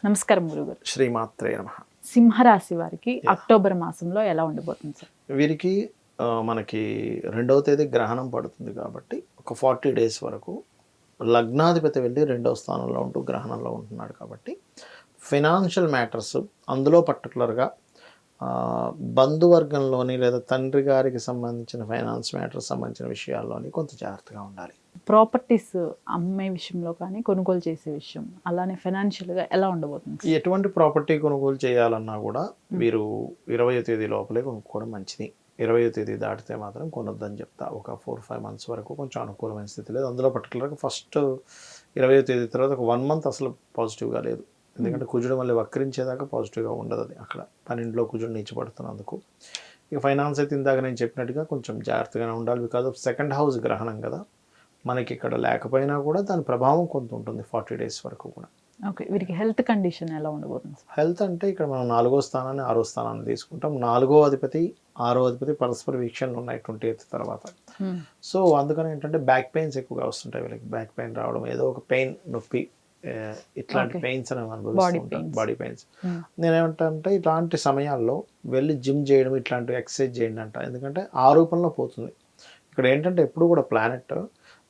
నమస్కారం గురుగారు. శ్రీమాత్రే నమః. సింహరాశి వారికి అక్టోబర్ మాసంలో ఎలా ఉండబోతుంది సార్? వీరికి మనకి 2వ తేదీ గ్రహణం పడుతుంది కాబట్టి ఒక 40 డేస్ వరకు లగ్నాధిపతి వెళ్ళి 2వ స్థానంలో ఉంటూ గ్రహణంలో ఉంటున్నాడు కాబట్టి ఫైనాన్షియల్ మ్యాటర్స్ అందులో పర్టికులర్గా బంధువర్గంలోని లేదా తండ్రి గారికి సంబంధించిన ఫైనాన్స్ మ్యాటర్స్ సంబంధించిన విషయాల్లోని కొంత జాగ్రత్తగా ఉండాలి. ప్రాపర్టీస్ అమ్మే విషయంలో కానీ కొనుగోలు చేసే విషయం అలానే ఫైనాన్షియల్గా ఎలా ఉండబోతుంది? ఎటువంటి ప్రాపర్టీ కొనుగోలు చేయాలన్నా కూడా మీరు 20వ తేదీ లోపలే కొనుక్కోవడం మంచిది. 20వ తేదీ దాటితే మాత్రం కొనొద్దని చెప్తా. ఒక 4-5 months వరకు కొంచెం అనుకూలమైన స్థితి లేదు. అందులో పర్టికులర్గా ఫస్ట్ 20వ తేదీ తర్వాత ఒక 1 month అసలు పాజిటివ్గా లేదు. ఎందుకంటే కుజుడు మళ్ళీ వక్రించేదాకా పాజిటివ్గా ఉండదు. అది అక్కడ 12లో కుజుడు నీచపడుతున్నందుకు. ఇక ఫైనాన్స్ అయితే ఇందాక నేను చెప్పినట్టుగా కొంచెం జాగ్రత్తగానే ఉండాలి. బికాజ్ ఆఫ్ సెకండ్ హౌస్ గ్రహణం కదా, మనకి ఇక్కడ లేకపోయినా కూడా దాని ప్రభావం కొంత ఉంటుంది 40 days వరకు కూడా. ఓకే, వీరికి హెల్త్ కండిషన్ ఎలా ఉండబోతుంది? హెల్త్ అంటే ఇక్కడ మనం 4వ స్థానాన్ని 6వ స్థానాన్ని తీసుకుంటాం. 4వ అధిపతి 6వ అధిపతి పరస్పర వీక్షణలు ఉన్నాయి 28th తర్వాత. సో అందుకని ఏంటంటే బ్యాక్ పెయిన్స్ ఎక్కువగా వస్తుంటాయి వీళ్ళకి. బ్యాక్ పెయిన్ రావడం, ఏదో ఒక పెయిన్, నొప్పి, ఇట్లాంటి పెయిన్స్ అనేవి అనుభవిస్తుంటారు, బాడీ పెయిన్స్. నేనేమంటే ఇట్లాంటి సమయాల్లో వెళ్ళి జిమ్ చేయడం, ఇట్లాంటి ఎక్సర్సైజ్ చేయండి అంట. ఎందుకంటే ఆ రూపంలో పోతుంది. ఇక్కడ ఏంటంటే ఎప్పుడు కూడా ప్లానెట్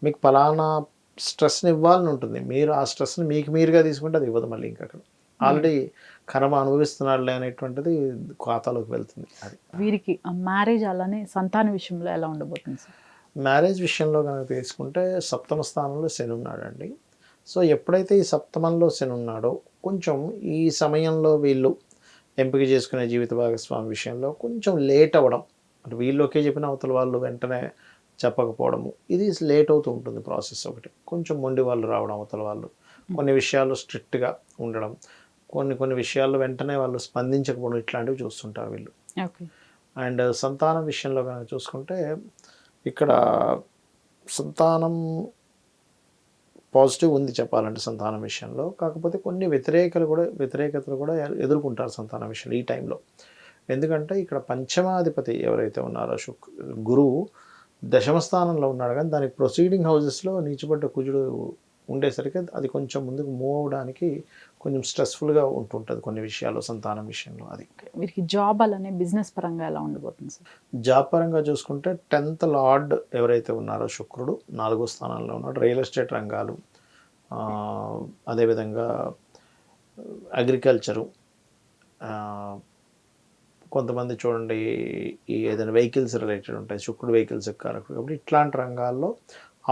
మీకు ఫలానా స్ట్రెస్ని ఇవ్వాలని ఉంటుంది. మీరు ఆ స్ట్రెస్ని మీకు మీరుగా తీసుకుంటే అది ఇవ్వదు. మళ్ళీ ఇంకా అక్కడ ఆల్రెడీ కర్మ అనుభవిస్తున్నాడులే అనేటువంటిది ఖాతాలోకి వెళ్తుంది. అది వీరికి మ్యారేజ్ అలానే సంతాన విషయంలో ఎలా ఉండబోతుంది సార్? మ్యారేజ్ విషయంలో కనుక తీసుకుంటే 7వ స్థానంలో శని ఉన్నాడండి. సో ఎప్పుడైతే ఈ 7వ శని ఉన్నాడో కొంచెం ఈ సమయంలో వీళ్ళు ఎంపిక చేసుకునే జీవిత భాగస్వామి విషయంలో కొంచెం లేట్ అవ్వడం, అంటే వీళ్ళు ఒకే చెప్పిన అవతల వాళ్ళు వెంటనే చెప్పకపోవడము, ఇది లేట్ అవుతూ ఉంటుంది ప్రాసెస్. ఒకటి కొంచెం మొండి వాళ్ళు రావడం, అవతల వాళ్ళు కొన్ని విషయాల్లో స్ట్రిక్ట్గా ఉండడం, కొన్ని విషయాల్లో వెంటనే వాళ్ళు స్పందించకపోవడం, ఇట్లాంటివి చూస్తుంటారు వీళ్ళు. ఓకే. అండ్ సంతానం విషయంలో కనుక చూసుకుంటే ఇక్కడ సంతానం పాజిటివ్ ఉంది చెప్పాలంటే సంతానం విషయంలో. కాకపోతే కొన్ని వ్యతిరేకతలు కూడా ఎదుర్కొంటారు సంతానం విషయంలో ఈ టైంలో. ఎందుకంటే ఇక్కడ పంచమాధిపతి ఎవరైతే ఉన్నారో గురువు 10వ స్థానంలో ఉన్నాడు, కానీ దానికి ప్రొసీడింగ్ హౌజెస్లో నీచబడ్డ కుజుడు ఉండేసరికి అది కొంచెం ముందుకు మూవ్ అవడానికి కొంచెం స్ట్రెస్ఫుల్గా ఉంటుంటుంది కొన్ని విషయాల్లో సంతానం విషయంలో. అది వీరికి జాబ్ అలానే బిజినెస్ పరంగా ఎలా ఉండబోతుంది సార్? జాబ్ పరంగా చూసుకుంటే 10th లార్డ్ ఎవరైతే ఉన్నారో శుక్రుడు 4వ స్థానంలో ఉన్నాడు. రియల్ ఎస్టేట్ రంగాలు, అదేవిధంగా అగ్రికల్చరు, కొంతమంది చూడండి ఈ ఏదైనా వెహికల్స్ రిలేటెడ్ ఉంటాయి, శుక్రుడు వెహికల్స్ కారకుడు కాబట్టి ఇట్లాంటి రంగాల్లో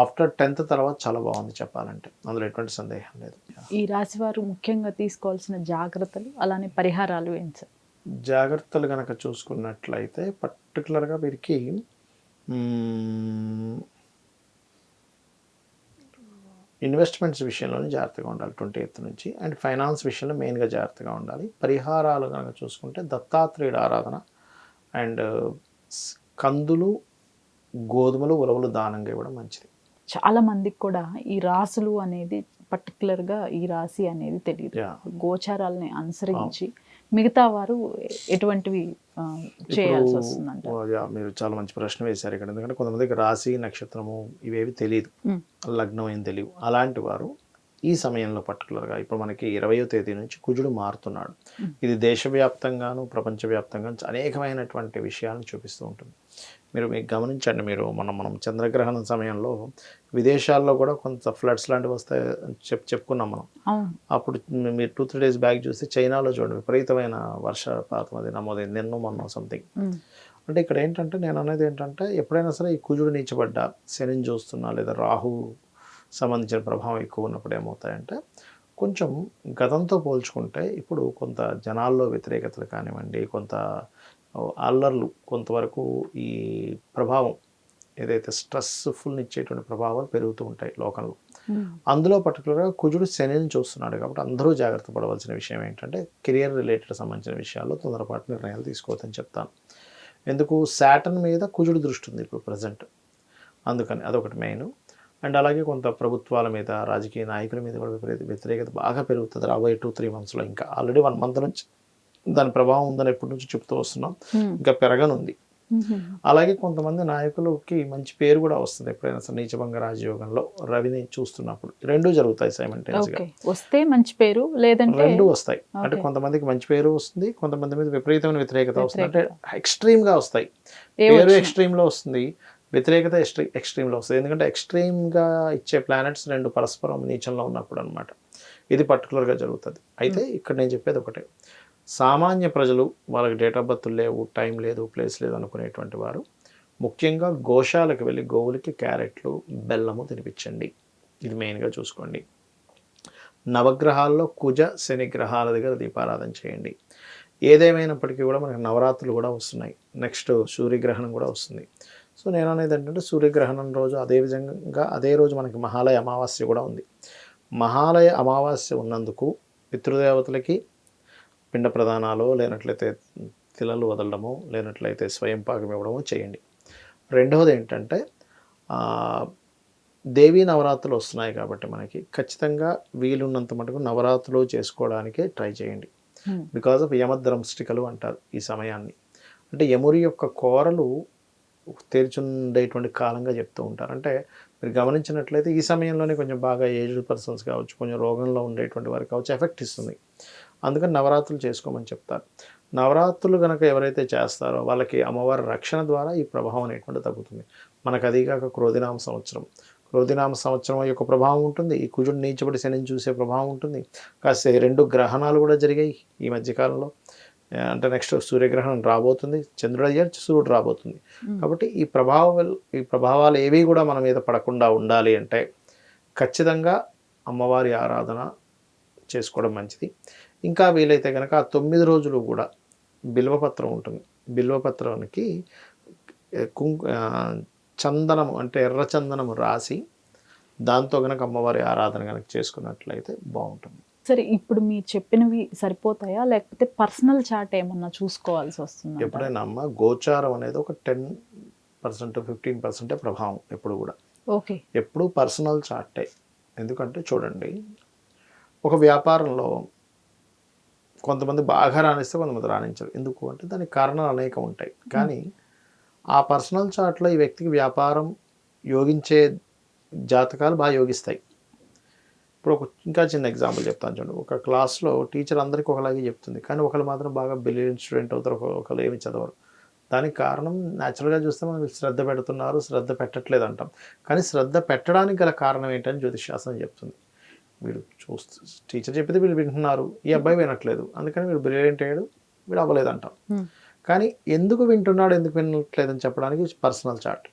ఆఫ్టర్ 10th తర్వాత చాలా బాగుంది చెప్పాలంటే, అందులో ఎటువంటి సందేహం లేదు. ఈ రాశి వారు ముఖ్యంగా తీసుకోవాల్సిన జాగ్రత్తలు అలానే పరిహారాలు ఏంటి సార్? జాగ్రత్తలు కనుక చూసుకున్నట్లయితే పర్టికులర్గా వీరికి ఇన్వెస్ట్మెంట్స్ విషయంలోనే జాగ్రత్తగా ఉండాలి 28th నుంచి. అండ్ ఫైనాన్స్ విషయంలో మెయిన్గా జాగ్రత్తగా ఉండాలి. పరిహారాలు కనుక చూసుకుంటే దత్తాత్రేయుడు ఆరాధన అండ్ కందులు, గోధుమలు, ఉలవలు దానంగా ఇవ్వడం మంచిది. చాలా మందికి కూడా ఈ రాసులు అనేది పర్టికులర్గా ఈ రాశి అనేది తెలియదు. గోచారాలని అనుసరించి మిగతా వారు ఎటువంటివి చేయాల్సి వస్తుందంట? మీరు చాలా మంచి ప్రశ్న వేశారు ఇక్కడ. ఎందుకంటే కొంతమందికి రాశి, నక్షత్రము ఇవేవి తెలియదు, లగ్నం ఏం తెలియదు. అలాంటి వారు ఈ సమయంలో పర్టికులర్గా ఇప్పుడు మనకి 20వ తేదీ నుంచి కుజుడు మారుతున్నాడు. ఇది దేశవ్యాప్తంగాను ప్రపంచవ్యాప్తంగా అనేకమైనటువంటి విషయాలను చూపిస్తూ ఉంటుంది. మీకు గమనించండి, మనం చంద్రగ్రహణం సమయంలో విదేశాల్లో కూడా కొంత ఫ్లడ్స్ లాంటివి వస్తాయి చెప్పుకున్నాం మనం. అప్పుడు మీరు 2-3 days బ్యాక్ చూస్తే చైనాలో చూడండి విపరీతమైన వర్షపాతం అది నమోదైంది నిన్న మొన్న సంథింగ్. అంటే ఇక్కడ ఏంటంటే నేను అనేది ఏంటంటే ఎప్పుడైనా సరే ఈ కుజుడు నీచబడ్డ శనిని చూస్తున్నా లేదా రాహు సంబంధించిన ప్రభావం ఎక్కువ ఉన్నప్పుడు ఏమవుతాయంటే కొంచెం గతంతో పోల్చుకుంటే ఇప్పుడు కొంత జనాల్లో వ్యతిరేకతలు కానివ్వండి, కొంత అల్లర్లు, కొంతవరకు ఈ ప్రభావం ఏదైతే స్ట్రెస్ఫుల్ని ఇచ్చేటువంటి ప్రభావాలు పెరుగుతూ ఉంటాయి లోకంలో. అందులో పర్టికులర్గా కుజుడు శనిని చూస్తున్నాడు కాబట్టి అందరూ జాగ్రత్త పడవలసిన విషయం ఏంటంటే కెరియర్ రిలేటెడ్ సంబంధించిన విషయాల్లో తొందరపాటు నిర్ణయాలు తీసుకోవద్దని చెప్తాను. ఎందుకు సాటర్న్ మీద కుజుడు దృష్టి ఉంది ఇప్పుడు ప్రజెంట్, అందుకని అదొకటి మెయిన్. అండ్ అలాగే కొంత ప్రభుత్వాల మీద, రాజకీయ నాయకుల మీద కూడా వ్యతిరేకత బాగా పెరుగుతుంది రాబోయే 2-3 monthsలో. ఇంకా ఆల్రెడీ 1 month నుంచి దాని ప్రభావం ఉందని ఎప్పటి నుంచి చెప్తూ వస్తున్నాం, ఇంకా పెరగనుంది. అలాగే కొంతమంది నాయకులకి మంచి పేరు కూడా వస్తుంది ఎప్పుడైనా సరే నీచభంగ రాజయోగంలో రవిని చూస్తున్నప్పుడు. రెండూ జరుగుతాయి సైమల్టేనియస్గా. ఓకే, వస్తే మంచి పేరు, లేదంటే రెండూ వస్తాయి. అంటే ఓకే. కొంతమందికి మంచి పేరు వస్తుంది, కొంతమంది మీద విపరీతమైన వ్యతిరేకత వస్తుంది. అంటే వ్యతిరేకత. ఎక్స్ట్రీమ్గా వస్తాయి. ఏ పేరు వచ్చినా. ఎక్స్ట్రీమ్లో వస్తుంది, వ్యతిరేకత ఎక్స్ట్రీమ్లో వస్తుంది. ఎందుకంటే ఎక్స్ట్రీమ్గా ఇచ్చే ప్లానెట్స్ రెండు పరస్పరం నీచంలో ఉన్నప్పుడు అనమాట. ఇది పర్టికులర్గా జరుగుతుంది. అయితే ఇక్కడ నేను చెప్పేది ఒకటే, సామాన్య ప్రజలు వాళ్ళకి డేట్ ఆఫ్ బర్త్ లేవు, టైం లేదు, ప్లేస్ లేదు అనుకునేటువంటి వారు ముఖ్యంగా గోశాలకు వెళ్ళి గోవులకి క్యారెట్లు, బెల్లము తినిపించండి. ఇది మెయిన్గా చూసుకోండి. నవగ్రహాల్లో కుజ శని గ్రహాల దగ్గర దీపారాధన చేయండి. ఏదేమైనప్పటికీ కూడా మనకి నవరాత్రులు కూడా వస్తున్నాయి, నెక్స్ట్ సూర్యగ్రహణం కూడా వస్తుంది. సో నేను అనేది ఏంటంటే సూర్యగ్రహణం రోజు అదేవిధంగా అదే రోజు మనకి మహాలయ అమావాస్య కూడా ఉంది. మహాలయ అమావాస్య ఉన్నందుకు పితృదేవతలకి పిండ ప్రదానాలు, లేనట్లయితే తిలలు వదలడము, లేనట్లయితే స్వయం పాకం ఇవ్వడము చేయండి. రెండవది ఏంటంటే దేవీ నవరాత్రులు వస్తున్నాయి కాబట్టి మనకి ఖచ్చితంగా వీలున్నంత మటుకు నవరాత్రులు చేసుకోవడానికి ట్రై చేయండి. బికాజ్ ఆఫ్ యమద్రంష్టికలు అంటారు ఈ సమయాన్ని. అంటే యముడి యొక్క కోరలు తెరిచుండేటువంటి కాలంగా చెప్తూ ఉంటారు. అంటే మీరు గమనించినట్లయితే ఈ సమయంలోనే కొంచెం బాగా ఏజ్డ్ పర్సన్స్ కావచ్చు, కొంచెం రోగంలో ఉండేటువంటి వారికి కావచ్చు ఎఫెక్ట్ ఇస్తుంది. అందుకని నవరాత్రులు చేసుకోమని చెప్తారు. నవరాత్రులు కనుక ఎవరైతే చేస్తారో వాళ్ళకి అమ్మవారి రక్షణ ద్వారా ఈ ప్రభావం అనేటువంటి తగ్గుతుంది. మనకు అదిగాక క్రోధినామ సంవత్సరం, క్రోధినామ సంవత్సరం యొక్క ప్రభావం ఉంటుంది. ఈ కుజుడు నీచబడి శనిని చూసే ప్రభావం ఉంటుంది. కాస్త 2 గ్రహణాలు కూడా జరిగాయి ఈ మధ్యకాలంలో. అంటే నెక్స్ట్ సూర్యగ్రహణం రాబోతుంది, చంద్రుడు అయ్యారు, సూర్యుడు రాబోతుంది. కాబట్టి ఈ ప్రభావాలు ఏవి కూడా మన మీద పడకుండా ఉండాలి అంటే ఖచ్చితంగా అమ్మవారి ఆరాధన చేసుకోవడం మంచిది. ఇంకా వీలైతే కనుక ఆ 9 రోజులు కూడా బిల్వపత్రం ఉంటుంది. బిల్వపత్రానికి చందనము అంటే ఎర్ర చందనము రాసి దాంతో కనుక అమ్మవారి ఆరాధన కనుక చేసుకున్నట్లయితే బాగుంటుంది. సరే, ఇప్పుడు మీరు చెప్పినవి సరిపోతాయా, లేకపోతే పర్సనల్ చార్ట్ ఏమన్నా చూసుకోవాల్సి వస్తుందా? ఎప్పుడైనా అమ్మ గోచారం అనేది ఒక 10% 15% ప్రభావం ఎప్పుడు కూడా. ఓకే, ఎప్పుడు పర్సనల్ చార్టే. ఎందుకంటే చూడండి, ఒక వ్యాపారంలో కొంతమంది బాగా రాణిస్తే కొంతమంది రాణించరు. ఎందుకు అంటే దానికి కారణాలు అనేకం ఉంటాయి. కానీ ఆ పర్సనల్ చార్ట్లో ఈ వ్యక్తికి వ్యాపారం యోగించే జాతకాలు బాగా యోగిస్తాయి. ఇప్పుడు ఇంకా చిన్న ఎగ్జాంపుల్ చెప్తాను చూడండి. ఒక క్లాస్లో టీచర్ అందరికీ ఒకలాగే చెప్తుంది, కానీ ఒకళ్ళు మాత్రం బాగా బ్రిలియంట్ స్టూడెంట్ అవుతారు, ఒకళ్ళు ఏమి చదవరు. దానికి కారణం న్యాచురల్గా చూస్తే మనం శ్రద్ధ పెడుతున్నారు, శ్రద్ధ పెట్టట్లేదు అంటాం. కానీ శ్రద్ధ పెట్టడానికి గల కారణం ఏంటని జ్యోతిషశాస్త్రం చెప్తుంది. వీడు టీచర్ చెప్పేది వీళ్ళు వింటున్నారు, ఈ అబ్బాయి వినట్లేదు, అందుకని వీడు బ్రిలియంట్ అయ్యాడు, వీడు అవ్వలేదు అంటాం. కానీ ఎందుకు వింటున్నాడు, ఎందుకు వినట్లేదని చెప్పడానికి పర్సనల్ చార్ట్.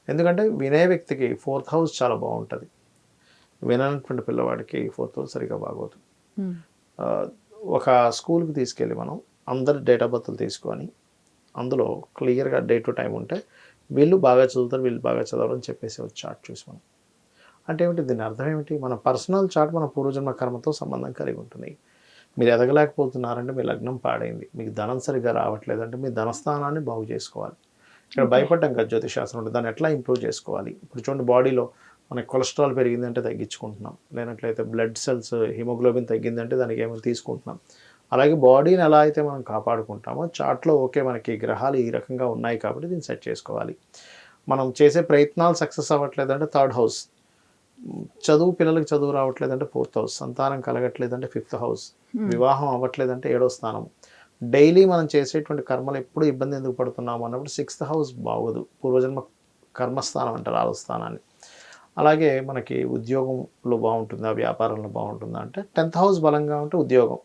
ఎందుకంటే వినే వ్యక్తికి 4th హౌస్ చాలా బాగుంటుంది, వినటువంటి పిల్లవాడికి 4th హౌస్ సరిగా బాగోదు. ఒక స్కూల్కి తీసుకెళ్ళి మనం అందరి డేట్ ఆఫ్ బర్త్లు తీసుకొని అందులో క్లియర్గా డే టు టైం ఉంటే వీళ్ళు బాగా చదువుతారు, వీళ్ళు బాగా చదవరు అని చెప్పేసి ఒక చార్ట్ చూసి మనం అంటే ఏమిటి, దీని అర్థం ఏమిటి, మన పర్సనల్ చార్ట్ మన పూర్వజన్మ కర్మతో సంబంధం కలిగి ఉంటుంది. మీరు ఎదగలేకపోతున్నారంటే మీ లగ్నం పాడైంది, మీకు ధనం సరిగ్గా రావట్లేదంటే మీ ధనస్థానాన్ని బాగు చేసుకోవాలి. ఇక్కడ భయపడ్డాం కదా జ్యోతిషాస్త్రం అంటే, దాన్ని ఎట్లా ఇంప్రూవ్ చేసుకోవాలి. ఇప్పుడు చూడండి, బాడీలో మనకి కొలెస్ట్రాల్ పెరిగిందంటే తగ్గించుకుంటున్నాం, లేనట్లయితే బ్లడ్ సెల్స్ హిమోగ్లోబిన్ తగ్గిందంటే దానికి ఏమైనా తీసుకుంటున్నాం. అలాగే బాడీని ఎలా అయితే మనం కాపాడుకుంటామో చార్ట్లో ఓకే మనకి గ్రహాలు ఈ రకంగా ఉన్నాయి కాబట్టి దీన్ని సెట్ చేసుకోవాలి. మనం చేసే ప్రయత్నాలు సక్సెస్ అవ్వట్లేదంటే 3rd హౌస్, చదువు పిల్లలకి చదువు రావట్లేదంటే 4th హౌస్, సంతానం కలగట్లేదంటే 5th హౌస్, వివాహం అవ్వట్లేదంటే 7వ స్థానం. డైలీ మనం చేసేటువంటి కర్మలు ఎప్పుడు ఇబ్బంది ఎందుకు పడుతున్నాము అన్నప్పుడు 6th హౌస్ బాగోదు, పూర్వజన్మ కర్మస్థానం అంటారు 6వ స్థానాన్ని. అలాగే మనకి ఉద్యోగంలో బాగుంటుందా, వ్యాపారంలో బాగుంటుందా అంటే 10th హౌస్ బలంగా ఉంటే ఉద్యోగం,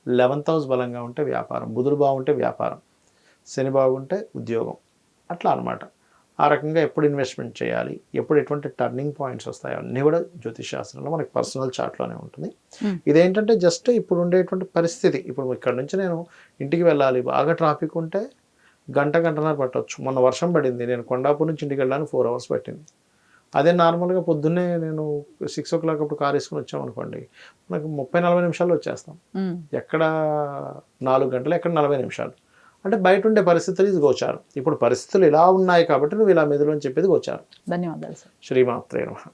11th హౌస్ బలంగా ఉంటే వ్యాపారం, బుధుడు బాగుంటే వ్యాపారం, శని బాగుంటే ఉద్యోగం, అట్లా అనమాట. ఆ రకంగా ఎప్పుడు ఇన్వెస్ట్మెంట్ చేయాలి, ఎప్పుడు ఎటువంటి టర్నింగ్ పాయింట్స్ వస్తాయి అన్నీ కూడా జ్యోతిషశాస్త్రంలో మనకి పర్సనల్ చార్ట్లోనే ఉంటుంది. ఇదేంటంటే జస్ట్ ఇప్పుడు ఉండేటువంటి పరిస్థితి, ఇప్పుడు ఇక్కడ నుంచి నేను ఇంటికి వెళ్ళాలి, బాగా ట్రాఫిక్ ఉంటే గంటన్నర పట్టవచ్చు. మొన్న వర్షం పడింది, నేను కొండాపూర్ నుంచి ఇంటికి వెళ్ళడానికి 4 hours పట్టింది. అదే నార్మల్గా పొద్దున్నే నేను 6 o'clock అప్పుడు కార్ వేసుకుని వచ్చామనుకోండి, మనకు 30-40 నిమిషాల్లో వచ్చేస్తాం. ఎక్కడ 4 గంటలు, ఎక్కడ 40 నిమిషాలు. అంటే బయట ఉండే పరిస్థితులు ఇది గోచారం. ఇప్పుడు పరిస్థితులు ఇలా ఉన్నాయి కాబట్టి నువ్వు ఇలా మెదులు అని చెప్పేది గోచారం. ధన్యవాదాలు సార్. శ్రీమాత్రే నమః.